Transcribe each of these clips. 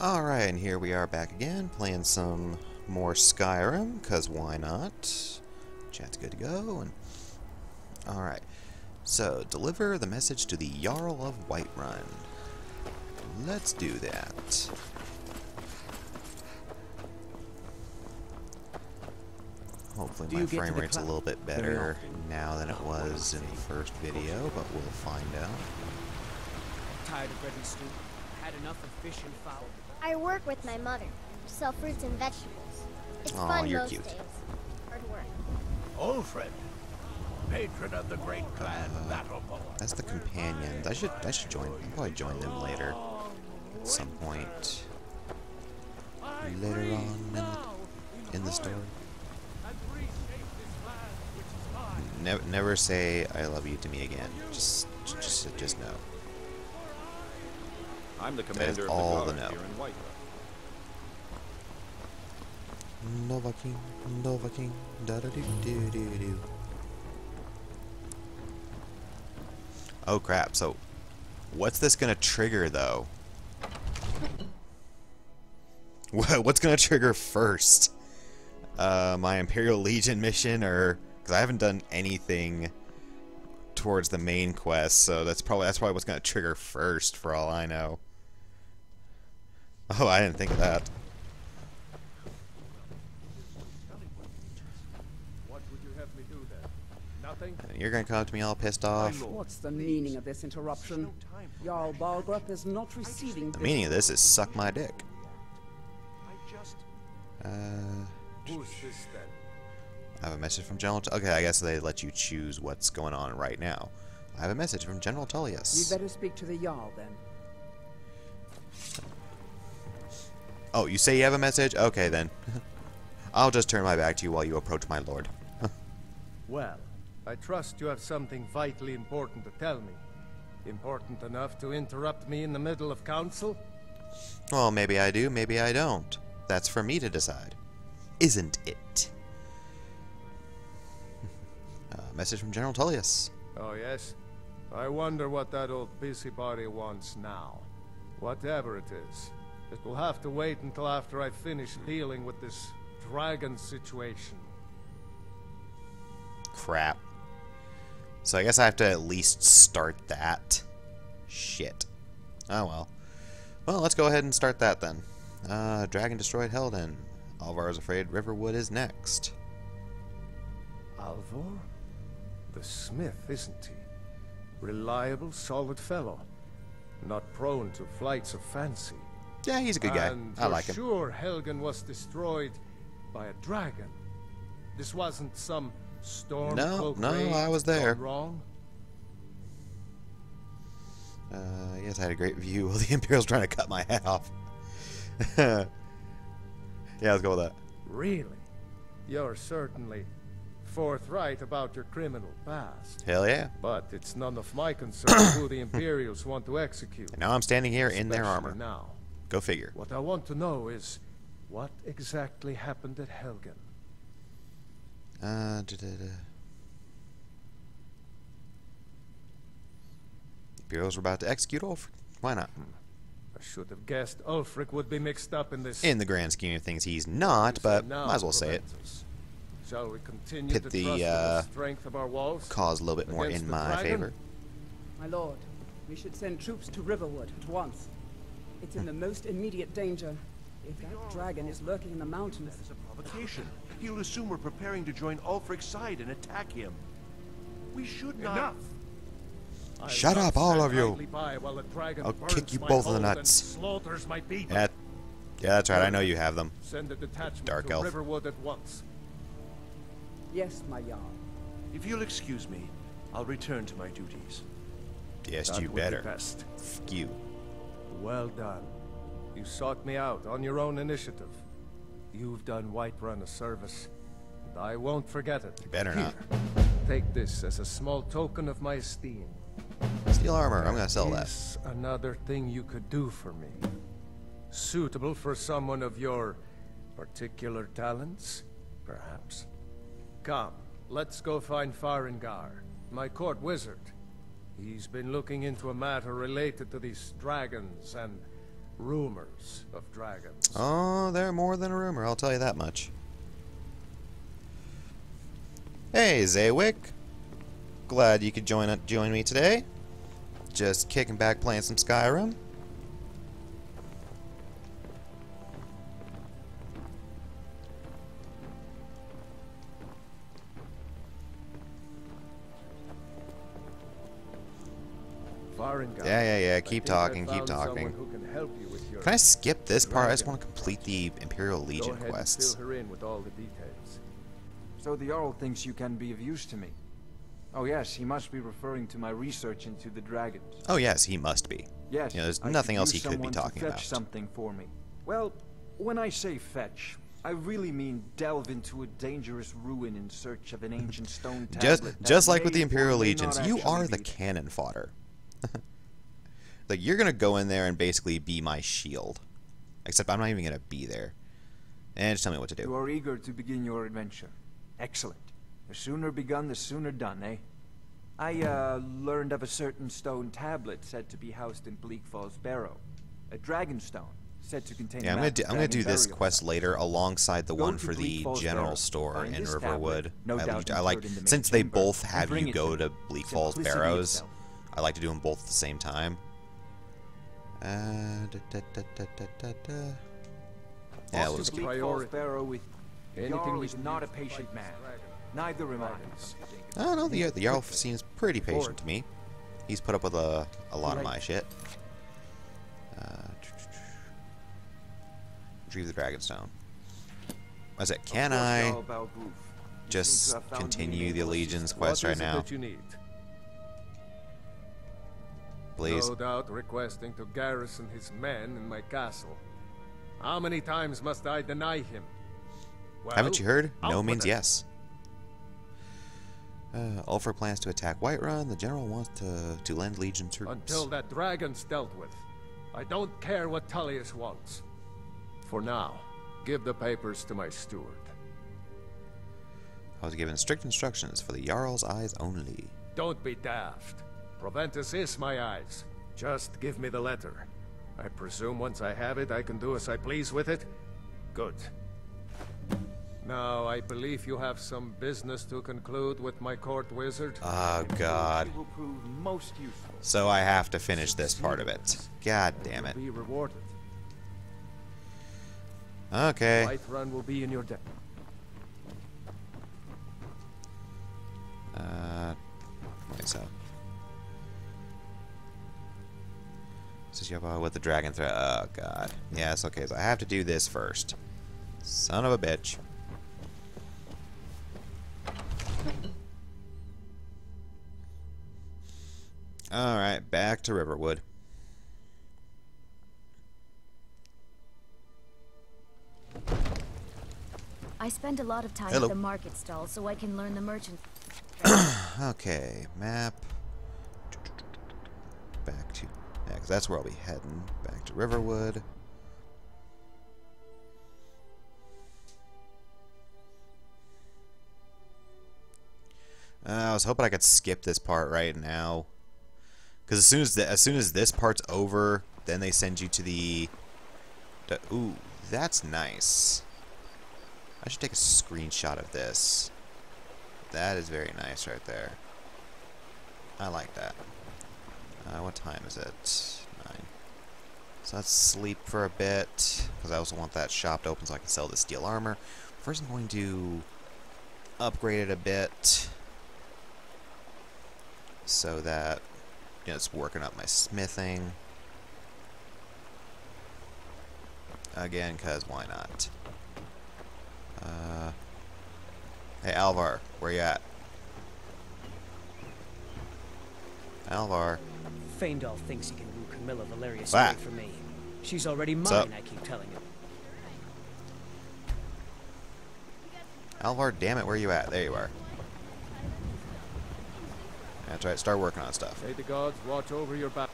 Alright, and here we are back again, playing some more Skyrim, because why not? Chat's good to go. And alright, so deliver the message to the Jarl of Whiterun. Let's do that. Hopefully my frame rate's a little bit better now than it was in the first video, but we'll find out. Tired of bread and stew. Had enough of fish and fowl. I work with my mother to sell fruits and vegetables. It's fun you're most cute. days. Hard work. Ulfred, patron of the great clan Battleborn. That's the companions. I should join. I'll probably join them later at some point later on in the story. Never say I love you to me again. Just no. I'm the commander all of the the guard no. here in Whiterun. Nova King, da da do do do do. Oh crap! So, what's this gonna trigger though? What's gonna trigger first? My Imperial Legion mission, or because I haven't done anything towards the main quest, so that's probably what's gonna trigger first, for all I know. Oh, I didn't think of that. What would you have me do then? Nothing? You're gonna come up to me all pissed off. What's the meaning of this interruption? Jarl Balgrup is not receiving The meaning of this is suck my dick. I just... Uh, Who's this then? I have a message from General. Okay, I guess they let you choose what's going on right now. I have a message from General Tullius. You better speak to the Jarl then. Oh, you say you have a message? Okay then. I'll just turn my back to you while you approach my lord. Well, I trust you have something vitally important to tell me. Important enough to interrupt me in the middle of council? Well, maybe I do, maybe I don't. That's for me to decide. Isn't it? Message from General Tullius. Oh, yes? I wonder what that old busybody wants now. Whatever it is, it will have to wait until after I finish dealing with this dragon situation. Crap. So I guess I have to at least start that. Shit. Oh well. Well, let's go ahead and start that then. Dragon destroyed Helden. Alvar is afraid Riverwood is next. Alvor? The smith, isn't he? Reliable, solid fellow. Not prone to flights of fancy. Yeah, he's a good guy. And I like him. sure Helgen was destroyed by a dragon. This wasn't some storm. No, I was there. Wrong. Yes, I had a great view while the Imperial's trying to cut my head off. Yeah, let's go with that. Really? You're certainly forthright about your criminal past. Hell yeah. But it's none of my concern who the Imperials want to execute. And now I'm standing here in their Especially armor. Now. Go figure. What I want to know is what exactly happened at Helgen. Imperials were about to execute Ulfric. Why not? I should have guessed Ulfric would be mixed up in this. In the grand scheme of things, he's not, but Now might as well say it. prevent us. Shall we continue Pit to the, trust in the strength of our walls? Cause a little bit more Against in the my dragon? favor. My lord, we should send troops to Riverwood at once. It's in the most immediate danger. If that dragon is lurking in the mountains, It's a provocation. He'll assume we're preparing to join Ulfric's side and attack him. We should not... Enough! I'll Shut not up, all stand of you. idly by while the dragon I'll burns kick you my both in the hold and nuts. slaughters my people. Yeah, that's right. I know you have them. Send a detachment Dark to elf. Riverwood at once. yes, my Jarl. If you'll excuse me, I'll return to my duties. Yes, That you would be better. best. Fuck you. Well done. You sought me out on your own initiative. You've done Whiterun a service, and I won't forget it. You better not. Take this as a small token of my esteem. Steel armor. I'm gonna sell that. Is another thing you could do for me. Suitable for someone of your particular talents, perhaps. Come, let's go find Farengar, my court wizard. He's been looking into a matter related to these dragons, and rumors of dragons. Oh, they're more than a rumor, I'll tell you that much. Hey, Zaywick. Glad you could join me today. Just kicking back playing some Skyrim. Yeah. Keep talking, keep talking. Can I skip this part? I just want to complete the Imperial Legion quests. Fill her in with all the details. So the Jarl thinks you can be of use to me. Oh yes, he must be referring to my research into the dragons. Oh yes, he must be. Yes. You know, there's I nothing could else use he could be someone to talking fetch about. something for me. Well, when I say fetch, I really mean delve into a dangerous ruin in search of an ancient stone tablet. Just like with the may or Imperial may Legions, not you actually are the be- cannon fodder. Like, you're gonna go in there and basically be my shield. Except I'm not even gonna be there. And just tell me what to You do. are eager to begin your adventure. Excellent. The sooner begun, the sooner done, eh? I learned of a certain stone tablet said to be housed in Bleak Falls Barrow. A dragon stone, said to contain Yeah, I'm gonna do this quest later alongside the Go one to for Bleak the Falls general Barrow, store find in this Riverwood. tablet, no doubt I like, interred in the main since they chamber, both and have bring you it go to to Bleak Falls Simplicity Barrows, itself. I like to do them both at the same time. Yeah, Off let's to Bleak Falls priority. Barrow with Anything Jarl we is can not use a to patient fight man. this dragon. Neither am I. I don't know, the Jarl seems pretty patient to me. He's put up with a lot of my shit. Retrieve the Dragonstone. I said, can I just continue the Allegiance quest What right is it now? that you need? Please? No doubt requesting to garrison his men in my castle. How many times must I deny him? Well, Haven't you heard? out No with means it. yes. Ulfric plans to attack Whiterun. The general wants to lend Legion troops. Until that dragon's dealt with. I don't care what Tullius wants. For now, give the papers to my steward. I was given strict instructions for the Jarl's eyes only. Don't be daft. Proventus is my eyes. Just give me the letter. I presume once I have it, I can do as I please with it? Good. Now, I believe you have some business to conclude with my court wizard. Oh, God. Will prove most useful. So I have to finish this part of it. God damn it. Be rewarded. Okay. Whiterun will be in your debt. Okay, so. This is your with the dragon threat. Oh, God. Yes, okay, so I have to do this first. Son of a bitch. Alright, back to Riverwood. I spend a lot of time Hello. at the market stall so I can learn the merchant. Okay, map. Back to... Yeah, because that's where I'll be heading. Back to Riverwood. I was hoping I could skip this part right now. Because as soon as this part's over, then they send you to the... Ooh, that's nice. I should take a screenshot of this. That is very nice right there. I like that. What time is it? 9. So let's sleep for a bit, because I also want that shop to open so I can sell the steel armor. First I'm going to upgrade it a bit, so that, you know, it's working up my smithing. Again, because why not? Hey, Alvar, where you at? Alvar. Faendal thinks he can woo Camilla Valerius Ah. away from me. She's already What's up? mine, I keep telling him. Alvar, damn it, where you at? There you are. That's right, start working on stuff. May the gods watch over your back.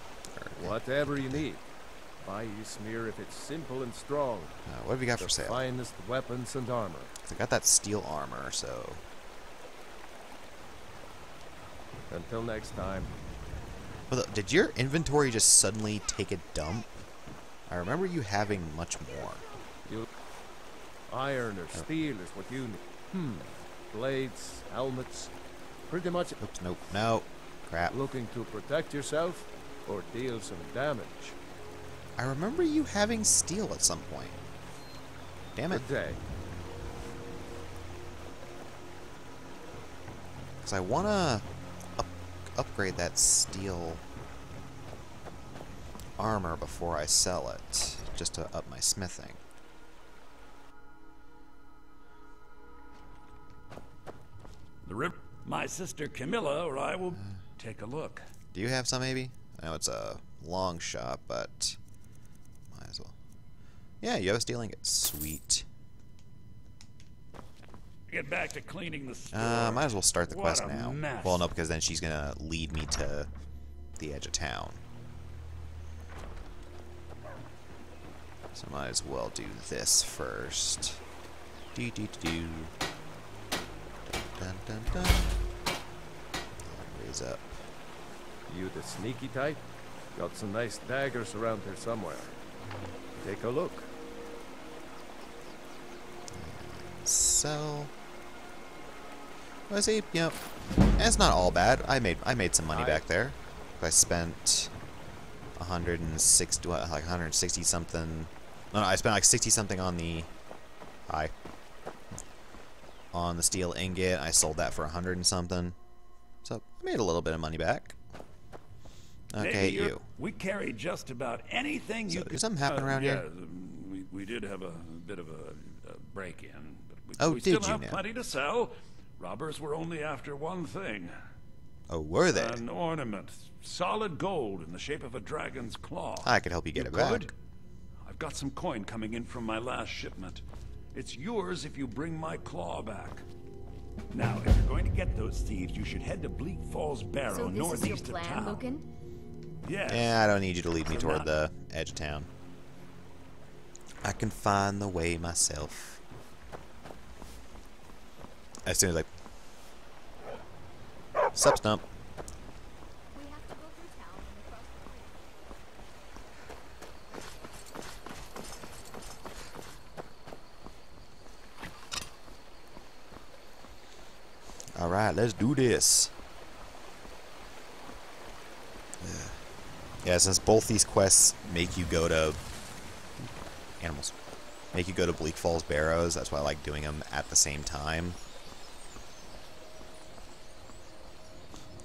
Whatever you need. Buy you smear if it's simple and strong. What have you got for The sale? finest weapons and armor. I got that steel armor, so... Until next time. Did your inventory just suddenly take a dump? I remember you having much more. Iron or steel is what you need. Blades, helmets, pretty much. Oops, nope, no. Crap. Looking to protect yourself or deal some damage. I remember you having steel at some point. Damn it. Good day. Because I want to upgrade that steel armor before I sell it, just to up my smithing. My sister Camilla or I will take a look. Do you have some, maybe? I know it's a long shot, but might as well. Yeah, you have a steel ingot. Sweet. Get back to cleaning the store. Might as well start the quest What a now. mess. Well, no, because then she's gonna lead me to the edge of town. So might as well do this first. Do do do do. Dun dun dun. Raise up. You the sneaky type? Got some nice daggers around here somewhere. Take a look. Sell. Well, see, yep. It's not all bad. I made some money back there. I spent 160, like 160 something. No, I spent like 60 something on the on the steel ingot. I sold that for 100 and something. So I made a little bit of money back. Okay, you. We carry just about anything So you is could. something happening around here? We did have a bit of a break-in, but Oh, we did still you have now? plenty to sell. Robbers were only after one thing: Oh, were they? an ornament, solid gold in the shape of a dragon's claw. I could help you get it back. Good? I've got some coin coming in from my last shipment. It's yours if you bring my claw back. Now, if you're going to get those thieves, you should head to Bleak Falls Barrow, So this is your northeast of plan, town. Lucan? Yes. Yeah, I don't need you to lead me toward the edge of town. I can find the way myself. As soon as I... Sup, Stump. We have to go through town and across the Alright, let's do this. Yeah, since both these quests make you go to... Animals. Make you go to Bleak Falls Barrows, that's why I like doing them at the same time.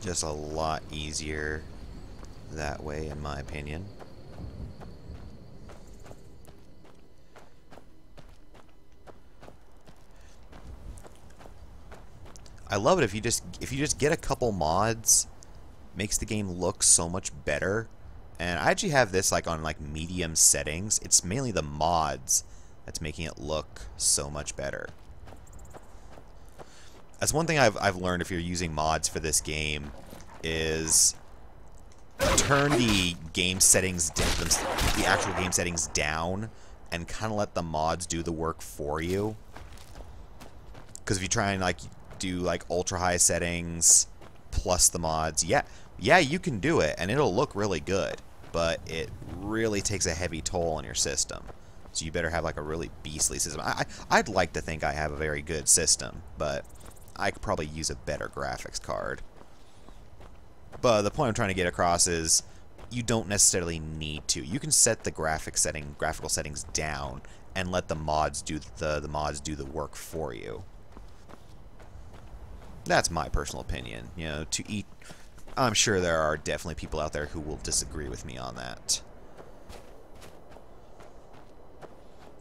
Just a lot easier that way, in my opinion. I love it if you just get a couple mods, makes the game look so much better. And I actually have this like on like medium settings. It's mainly the mods that's making it look so much better. That's one thing I've learned if you're using mods for this game is turn the game settings, the actual game settings down, and kind of let the mods do the work for you. Because if you try and like do like ultra high settings plus the mods, yeah, you can do it and it'll look really good, but it really takes a heavy toll on your system. So you better have like a really beastly system. I'd like to think I have a very good system, but I could probably use a better graphics card. But the point I'm trying to get across is you don't necessarily need to. You can set the graphical settings down and let the mods do the work for you. That's my personal opinion. You know, I'm sure there are definitely people out there who will disagree with me on that.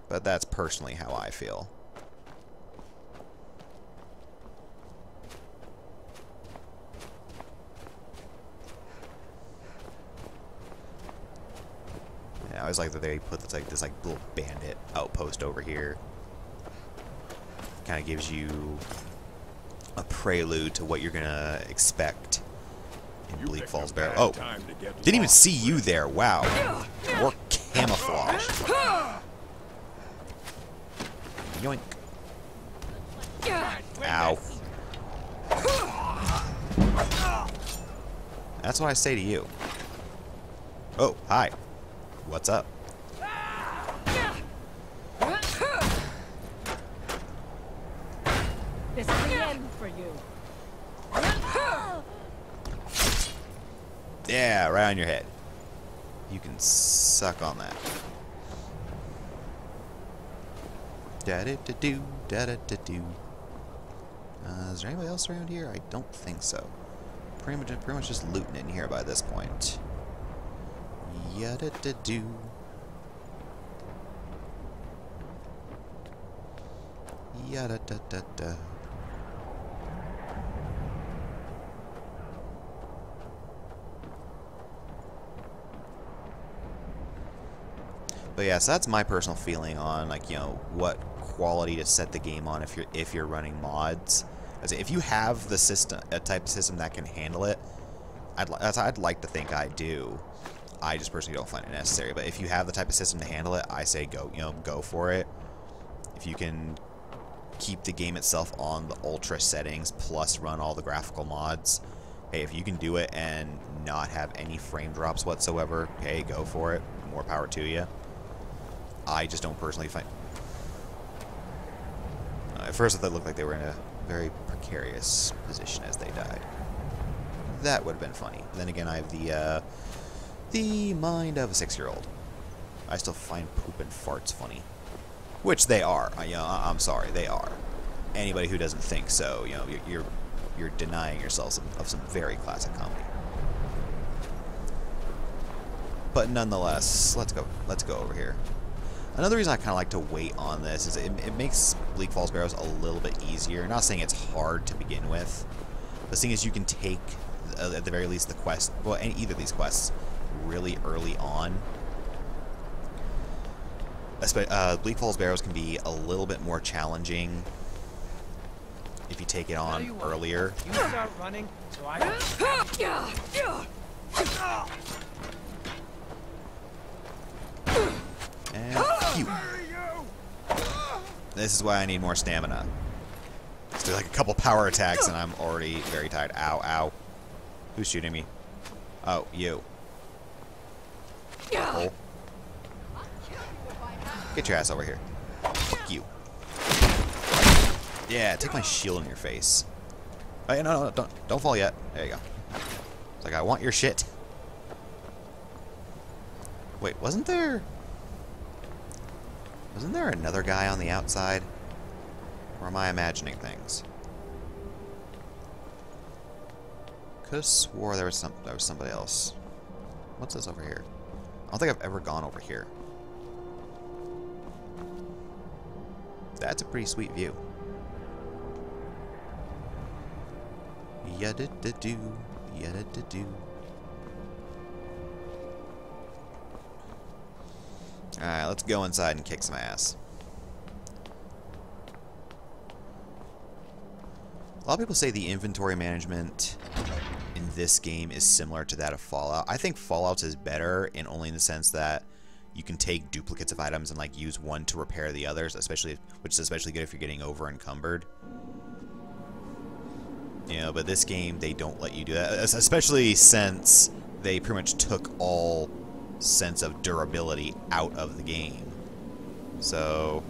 But that's personally how I feel. Yeah, I always like that they put this little bandit outpost over here. Kind of gives you a prelude to what you're gonna expect in Bleak Falls Barrow. Oh, didn't even see you there. Wow, more camouflage. Yoink. Ow. That's what I say to you. Oh, hi. What's up? This is the end for you. Yeah, right on your head. You can suck on that. Da-da-da-do, da-da-da-do. Is there anybody else around here? I don't think so. Pretty much just looting in here by this point. Yada-da-do. Yada-da-da-da. But yeah, so that's my personal feeling on, like, you know, what quality to set the game on if you're running mods. As if you have the system, a type of system that can handle it, I'd like to think I do. I just personally don't find it necessary. But if you have the type of system to handle it, I say go for it. If you can keep the game itself on the ultra settings plus run all the graphical mods, hey, if you can do it and not have any frame drops whatsoever, hey, go for it. More power to you. I just don't personally find... at first I thought it looked like they were in a very precarious position as they died. That would have been funny. Then again, I have the mind of a 6-year-old. I still find poop and farts funny. Which they are. I'm sorry, they are. Anybody who doesn't think so, you know, you're denying yourself of some very classic comedy. But nonetheless, let's go over here. Another reason I kind of like to wait on this is it makes Bleak Falls Barrows a little bit easier. I'm not saying it's hard to begin with. The thing is, you can take, at the very least, the quest, well, either of these quests, really early on. Bleak Falls Barrows can be a little bit more challenging if you take it on earlier. You start running, so I And phew. This is why I need more stamina. Let's do like a couple power attacks and I'm already very tired. Ow, ow. Who's shooting me? Oh, you. Oh. Get your ass over here. Fuck you. Yeah, take my shield in your face. Oh, no, don't fall yet. There you go. It's like, I want your shit. Wait, wasn't there another guy on the outside? Or am I imagining things? Could have swore there was somebody else. What's this over here? I don't think I've ever gone over here. That's a pretty sweet view. Yada-da-do, yada-da-do. Alright, let's go inside and kick some ass. A lot of people say the inventory management in this game is similar to that of Fallout. I think Fallout's is better, and only in the sense that you can take duplicates of items and like use one to repair the others, which is especially good if you're getting over encumbered. You know, but this game, they don't let you do that, especially since they pretty much took all sense of durability out of the game. So,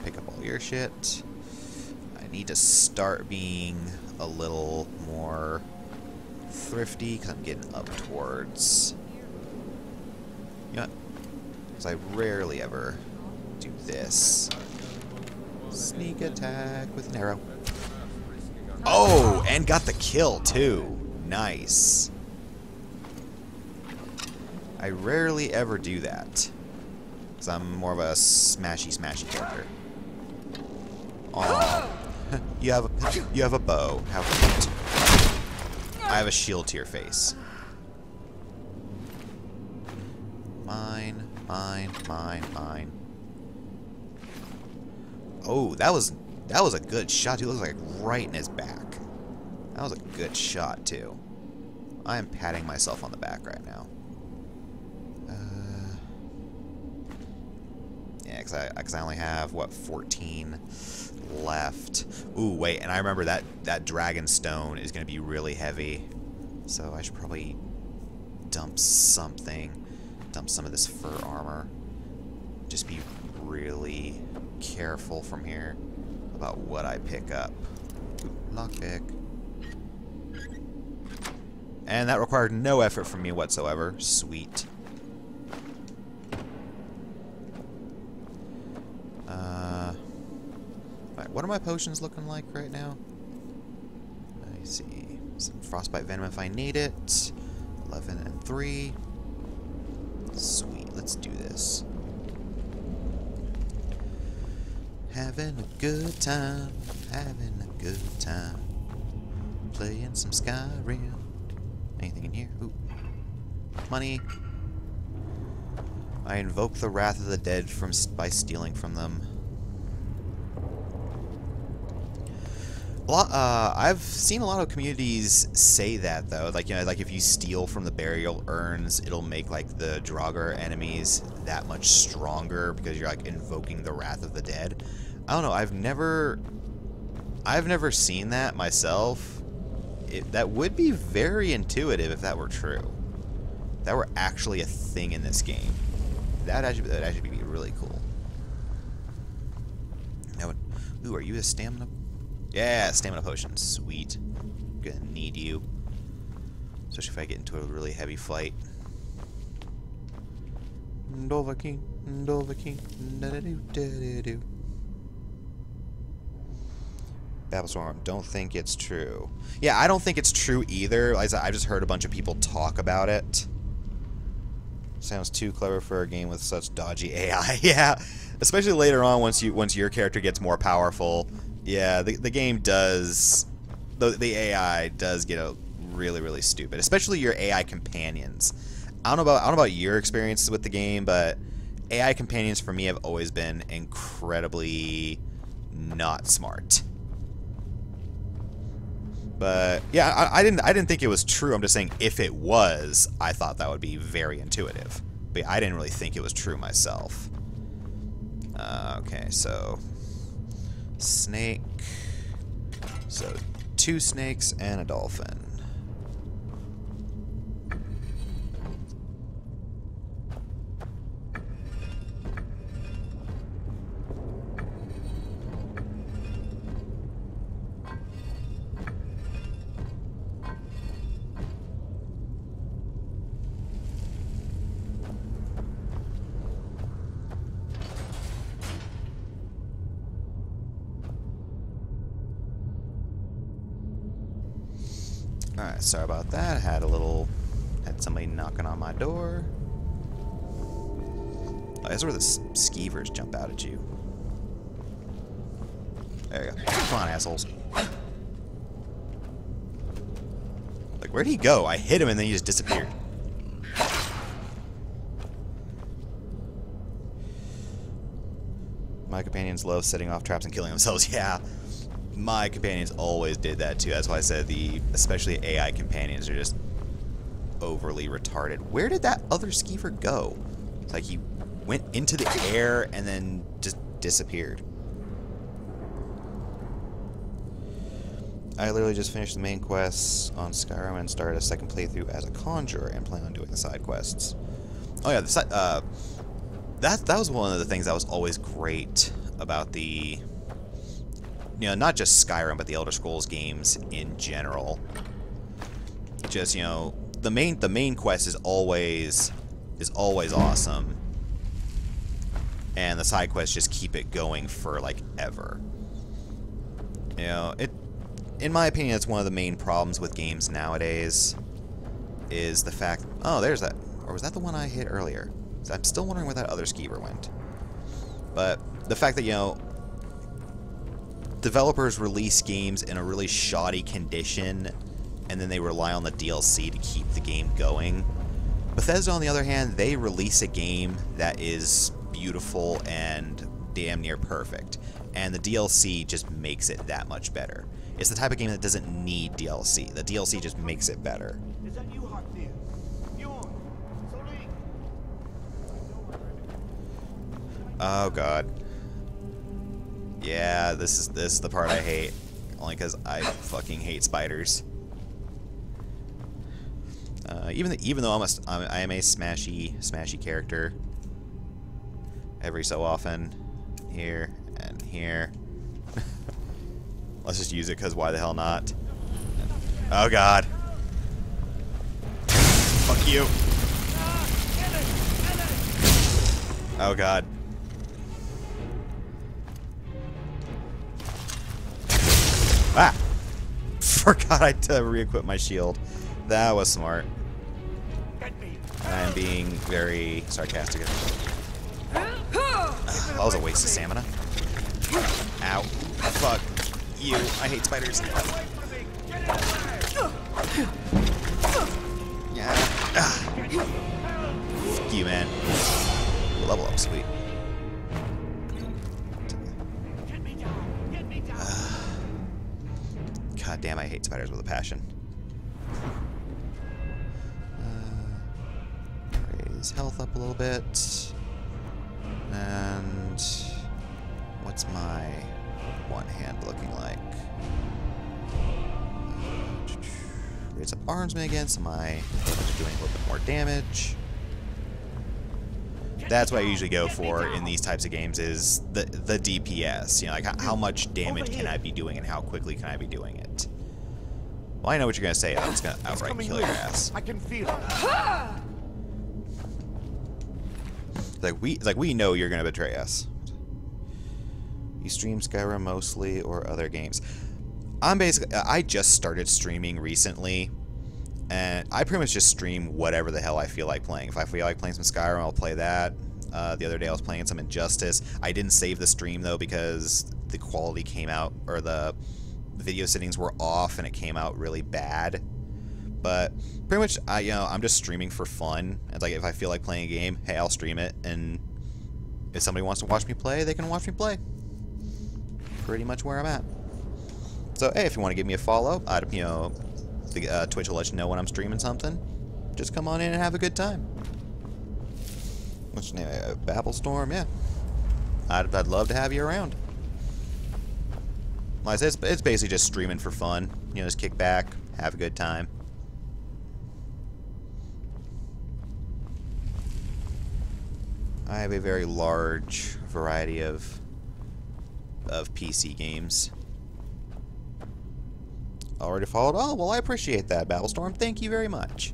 pick up all your shit. I need to start being a little more thrifty because I'm getting up towards... You know, because I rarely ever do this. Sneak attack with an arrow. Oh, and got the kill too. Nice. I rarely ever do that, because I'm more of a smashy character. Oh, you have a bow. How cute. I have a shield to your face. Mine. Oh, that was a good shot. He looks like right in his back. That was a good shot too. I am patting myself on the back right now. Yeah, because I only have, what, 14 left. Ooh, wait, and I remember that dragon stone is going to be really heavy. So I should probably dump something. Dump some of this fur armor. Just be really careful from here. about what I pick up. Ooh, lockpick. And that required no effort from me whatsoever. Sweet. Alright, what are my potions looking like right now? I see. Some frostbite venom if I need it. 11 and 3. Sweet, let's do this. Having a good time, having a good time. Playing some Skyrim. Anything in here? Ooh. Money. I invoke the wrath of the dead by stealing from them. I've seen a lot of communities say that though, like, you know, like if you steal from the burial urns, it'll make like the Draugr enemies that much stronger because you're like invoking the wrath of the dead. I don't know. I've never seen that myself. That would be very intuitive if that were true. If that were actually a thing in this game. That'd actually be really cool. Now, ooh, are you a stamina? Yeah, stamina potion. Sweet. I'm gonna need you. Especially if I get into a really heavy fight. Dovahkiin, Dovahkiin, da-da-do-da-da-do. Babblestorm, don't think it's true. Yeah, I don't think it's true either. I just heard a bunch of people talk about it. Sounds too clever for a game with such dodgy AI. Yeah, especially later on once your character gets more powerful. Yeah, the game does, the AI does get really, really stupid, especially your AI companions. I don't know about your experiences with the game, but AI companions for me have always been incredibly not smart. But yeah, I didn't think it was true. I'm just saying if it was, I thought that would be very intuitive. But I didn't really think it was true myself. Okay, so snake. So 2 snakes and a dolphin. Alright, sorry about that. Had somebody knocking on my door. Oh, that's where the skeevers jump out at you. There you go. Come on, assholes. Like, where'd he go? I hit him and then he just disappeared. My companions love setting off traps and killing themselves. Yeah. My companions always did that too. That's why I said especially AI companions are just overly retarded. Where did that other skeever go? It's like he went into the air and then just disappeared. I literally just finished the main quests on Skyrim and started a second playthrough as a conjurer and plan on doing the side quests. Oh yeah, that was one of the things that was always great about the, you know, not just Skyrim, but the Elder Scrolls games in general. Just, you know, the main quest is always awesome, and the side quests just keep it going for like ever. You know, in my opinion, it's one of the main problems with games nowadays. Is the fact, oh, there's that, or was that the one I hit earlier? I'm still wondering where that other skeever went. But the fact that, you know, developers release games in a really shoddy condition, and then they rely on the DLC to keep the game going. Bethesda, on the other hand, they release a game that is beautiful and damn near perfect, and the DLC just makes it that much better. It's the type of game that doesn't need DLC. The DLC just makes it better. Is that you, Hartnir? Oh god. Yeah, this is the part I hate. Only because I fucking hate spiders. Even though I am a smashy character. Every so often, here and here. Let's just use it, because why the hell not? Oh god. Fuck you. Oh god. Ah! Forgot I had to re-equip my shield. That was smart. I am being very sarcastic. That was a waste of stamina. Ow. Fuck you. I hate spiders. Yeah. Fuck you, man. Level up, sweet. God damn, I hate spiders with a passion. Raise health up a little bit. And what's my one hand looking like? Raise up armsman again, so my doing a little bit more damage. That's what I usually go for in these types of games, is the DPS. You know, like how much damage can I be doing and how quickly can I be doing it? Well, I know what you're gonna say. I'm just gonna outright kill your ass. I can feel it. Like we know you're gonna betray us. You stream Skyrim mostly or other games? I just started streaming recently, and I pretty much just stream whatever the hell I feel like playing. If I feel like playing some Skyrim, I'll play that. The other day I was playing some Injustice. I didn't save the stream though because the quality came out, or the video settings were off, and it came out really bad. But pretty much, I'm just streaming for fun. It's like if I feel like playing a game, hey, I'll stream it, and if somebody wants to watch me play, they can watch me play. Pretty much where I'm at. So hey, if you want to give me a follow, the Twitch will let you know when I'm streaming something. Just come on in and have a good time. What's your name? Babblestorm? Yeah. I'd love to have you around. Like I said, it's basically just streaming for fun. You know, just kick back, have a good time. I have a very large variety of PC games. Already followed? Oh, well, I appreciate that, Babblestorm. Thank you very much.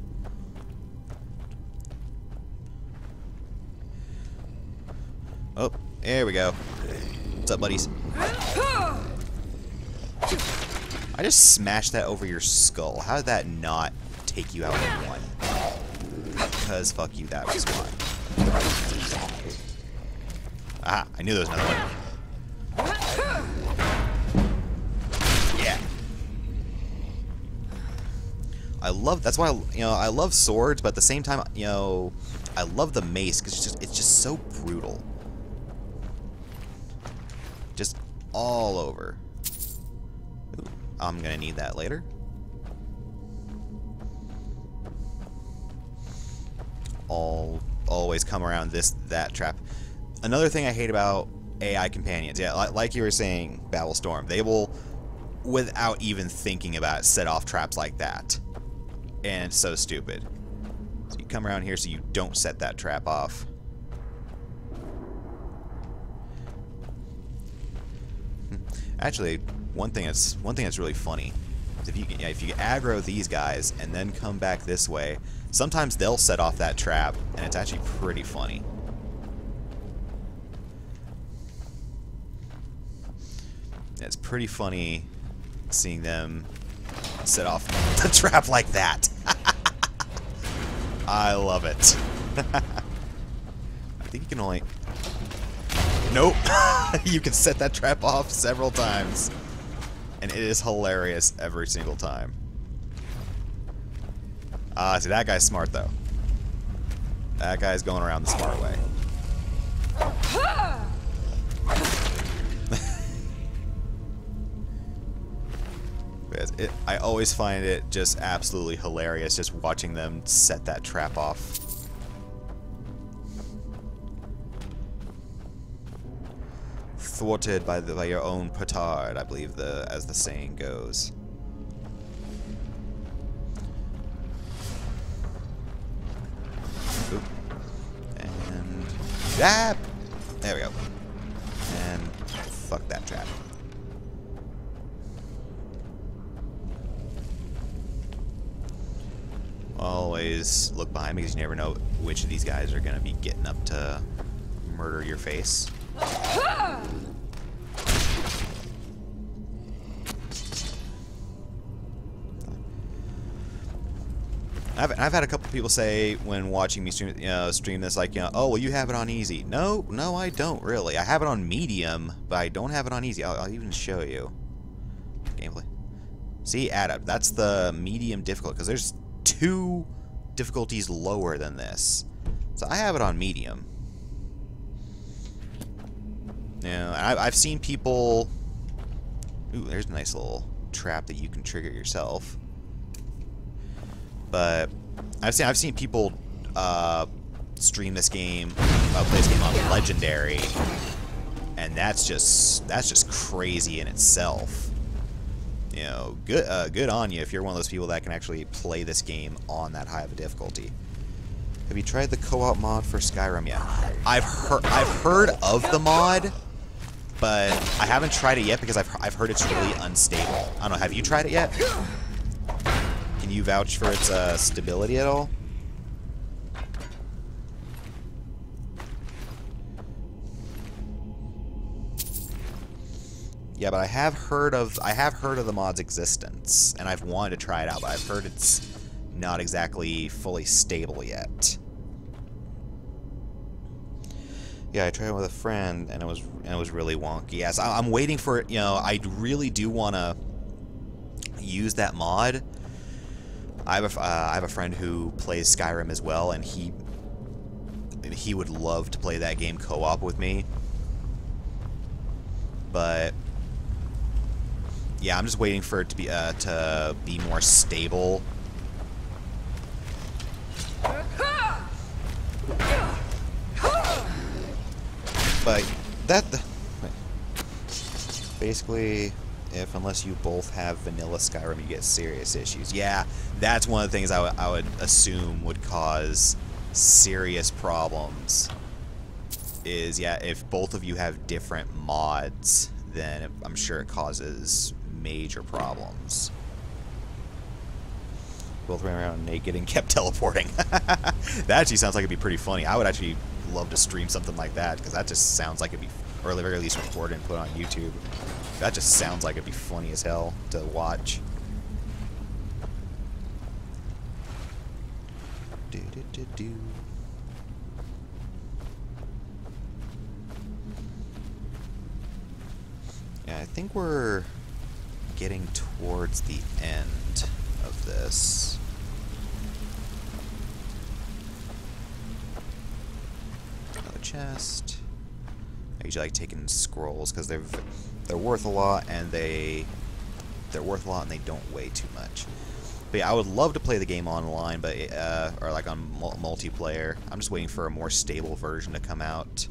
Oh, there we go. What's up, buddies? I just smashed that over your skull. How did that not take you out in one? Because fuck you, that was why. Ah, I knew there was another one. Yeah. That's why, I love swords, but at the same time, I love the mace because it's just so brutal. Just all over. Ooh, I'm gonna need that later. Always come around that trap. Another thing I hate about AI companions, yeah, like you were saying, Babblestorm, they will, without even thinking about it, set off traps like that. And it's so stupid. So you come around here so you don't set that trap off. Actually, one thing that's really funny is if you aggro these guys and then come back this way, sometimes they'll set off that trap, and it's actually pretty funny. It's pretty funny seeing them set off the trap like that. I love it. I think you can only... Nope. You can set that trap off several times. And it is hilarious every single time. See, that guy's smart, though. That guy's going around the smart way. I always find it just absolutely hilarious just watching them set that trap off. Thwarted by your own petard, I believe as the saying goes. Oop. And there we go. And fuck that trap. Always look behind me because you never know which of these guys are going to be getting up to murder your face. I've had a couple people say when watching me stream this, like, oh, well, you have it on easy. No, I don't really. I have it on medium, but I don't have it on easy. I'll even show you. Gameplay. See, add up. That's the medium difficult, because there's 2 difficulties lower than this. So I have it on medium. I've seen people... Ooh, there's a nice little trap that you can trigger yourself. But I've seen people stream this game, play this game on Legendary, and that's just crazy in itself. Good on you if you're one of those people that can actually play this game on that high of a difficulty. Have you tried the co-op mod for Skyrim yet? I've heard of the mod, but I haven't tried it yet because I've heard it's really unstable. I don't know. Have you tried it yet? Can you vouch for its stability at all? Yeah, but I have heard of the mod's existence, and I've wanted to try it out, but I've heard it's not exactly fully stable yet. Yeah, I tried it with a friend, and it was really wonky. Yes, I'm waiting for it. I really do want to use that mod. I have a friend who plays Skyrim as well, and he would love to play that game co-op with me. But yeah, I'm just waiting for it to be more stable. But basically, unless you both have vanilla Skyrim, you get serious issues. Yeah, that's one of the things I would assume would cause serious problems. Is, yeah, if both of you have different mods, then I'm sure it causes major problems. Both ran around naked and kept teleporting. That actually sounds like it'd be pretty funny. I would actually love to stream something like that, because that just sounds like it'd be, or at the very least record and put on YouTube. That just sounds like it'd be funny as hell to watch. Do. Yeah, I think we're getting towards the end of this. Another chest. I usually like taking scrolls because they're worth a lot, and they're worth a lot and they don't weigh too much. But yeah, I would love to play the game online, but or like on multiplayer. I'm just waiting for a more stable version to come out.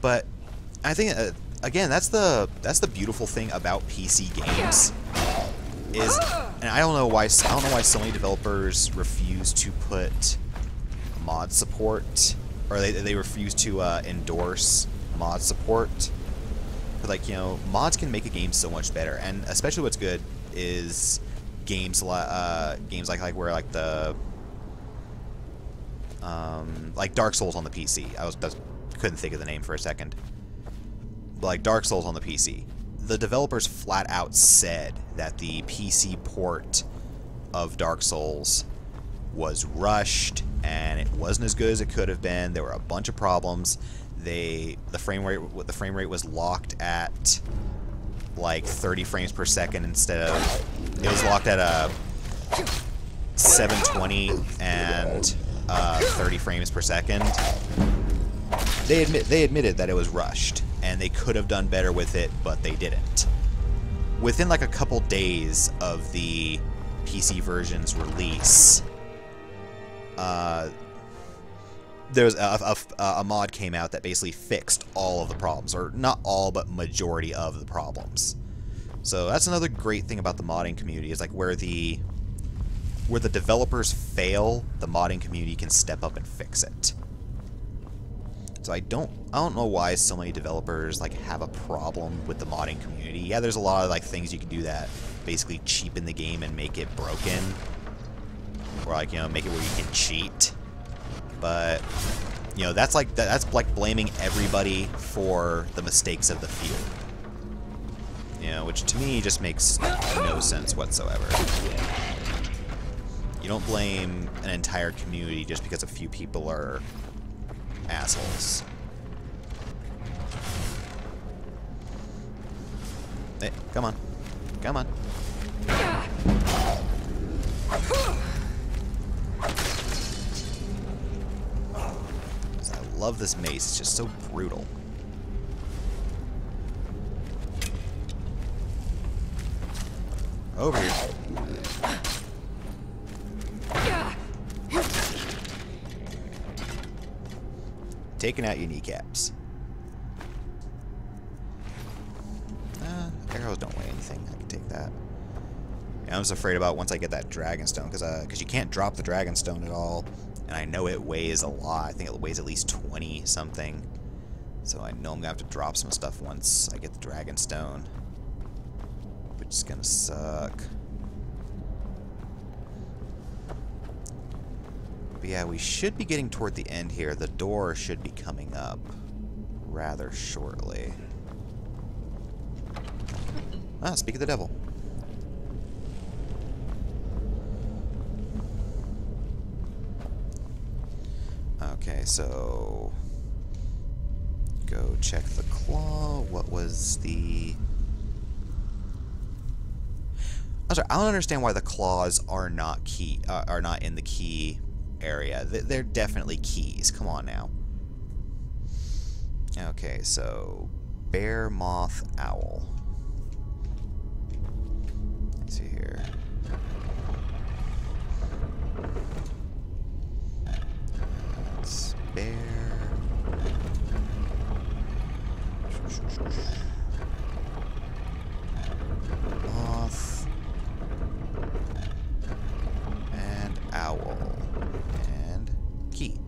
But I think again, that's the beautiful thing about PC games. And I don't know why so many developers refuse to put mod support, or they refuse to endorse mod support. But, like, mods can make a game so much better, and especially what's good is games like where like the like Dark Souls on the PC. I couldn't think of the name for a second. But like Dark Souls on the PC, the developers flat out said that the PC port of Dark Souls was rushed and it wasn't as good as it could have been. There were a bunch of problems. The frame rate was locked at like 30 frames per second instead of, it was locked at 720 and 30 frames per second. They admitted that it was rushed and they could have done better with it, but they didn't. Within like a couple days of the PC version's release, there was a mod came out that basically fixed all of the problems, or not all, but majority of the problems. So that's another great thing about the modding community, is like where the developers fail, the modding community can step up and fix it. So I don't know why so many developers like have a problem with the modding community. Yeah, there's a lot of like things you can do that basically cheapen the game and make it broken. or like, you know, make it where you can cheat. But, you know, that's like blaming everybody for the mistakes of the field. You know, which to me just makes no sense whatsoever. You don't blame an entire community just because a few people are assholes. Hey, come on. Come on. I love this mace. It's just so brutal. Over here. Taking out your kneecaps. Arrows don't weigh anything. I can take that. Yeah, I'm just afraid about once I get that Dragonstone, because you can't drop the Dragonstone at all, and I know it weighs a lot. I think it weighs at least 20 something. So I know I'm gonna have to drop some stuff once I get the Dragonstone, which is gonna suck. But yeah, we should be getting toward the end here. The door should be coming up rather shortly. Ah, speak of the devil. Okay, so go check the claw. What was the... I'm sorry, I don't understand why the claws are not are not in the key area. They're definitely keys. Come on now. Okay, so bear, moth, owl. Let's see here. That's bear. Moth. And owl. And key.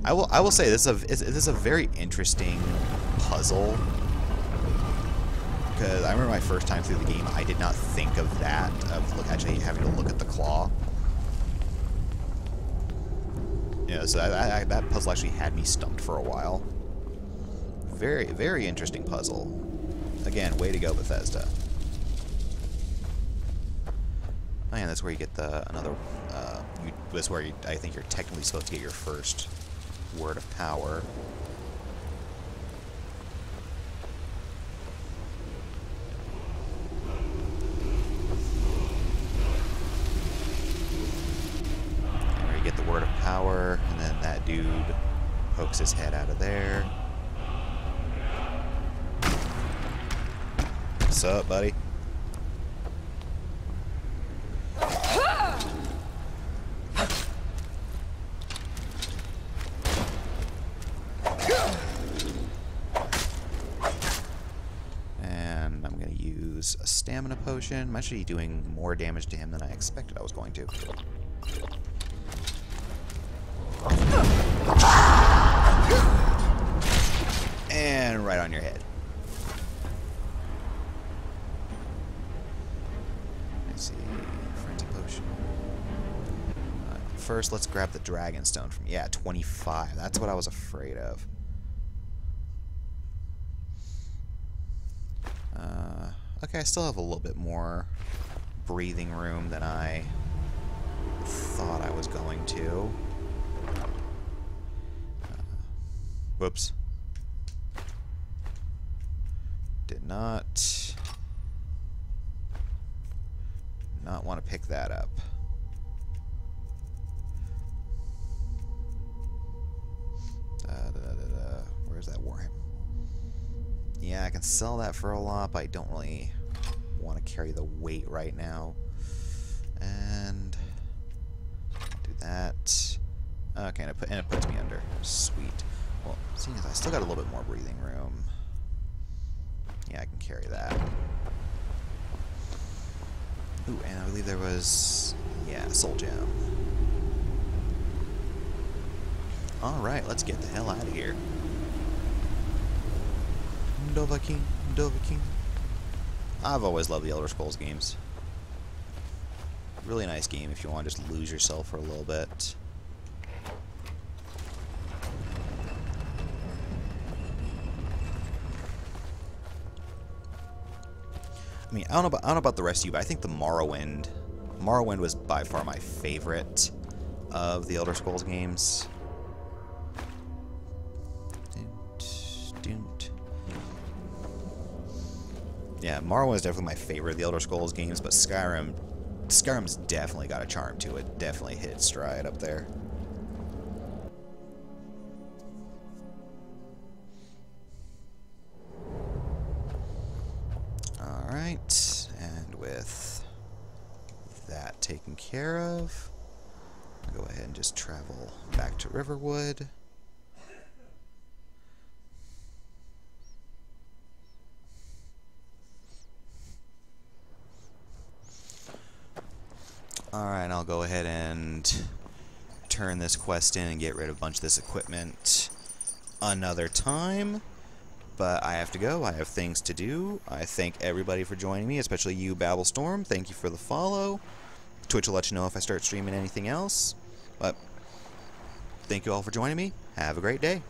I will say this is a very interesting puzzle, because I remember my first time through the game, I did not think of that, of actually having to look at the claw. You know, so that puzzle actually had me stumped for a while. Very, very interesting puzzle. Again, way to go, Bethesda. Oh yeah, that's where you get the that's where I think you're technically supposed to get your first word of power. Where you get the word of power, and then that dude pokes his head out of there. What's up, buddy? A stamina potion. I'm actually doing more damage to him than I expected I was going to. And right on your head. Let's see. Frenzy potion. First, let's grab the Dragonstone from... Yeah, 25. That's what I was afraid of. Okay, I still have a little bit more breathing room than I thought I was going to. Whoops. Did not want to pick that up. Where's that Warhammer? Yeah, I can sell that for a lot, but I don't really want to carry the weight right now. And do that. Okay, and it puts me under. Sweet. Well, seeing as I still got a little bit more breathing room, yeah, I can carry that. Ooh, and I believe there was, yeah, Soul Gem. Alright, let's get the hell out of here. Dovahkiin, Dovahkiin. I've always loved the Elder Scrolls games. Really nice game if you want to just lose yourself for a little bit. I mean, I don't know about the rest of you, but I think the Morrowind was by far my favorite of the Elder Scrolls games. Yeah, Morrowind is definitely my favorite of the Elder Scrolls games, but Skyrim's definitely got a charm to it. Definitely hit its stride up there. Alright, and with that taken care of, I'll go ahead and just travel back to Riverwood. Alright, I'll go ahead and turn this quest in and get rid of a bunch of this equipment another time. But I have to go. I have things to do. I thank everybody for joining me, especially you, Babblestorm. Thank you for the follow. Twitch will let you know if I start streaming anything else. But thank you all for joining me. Have a great day.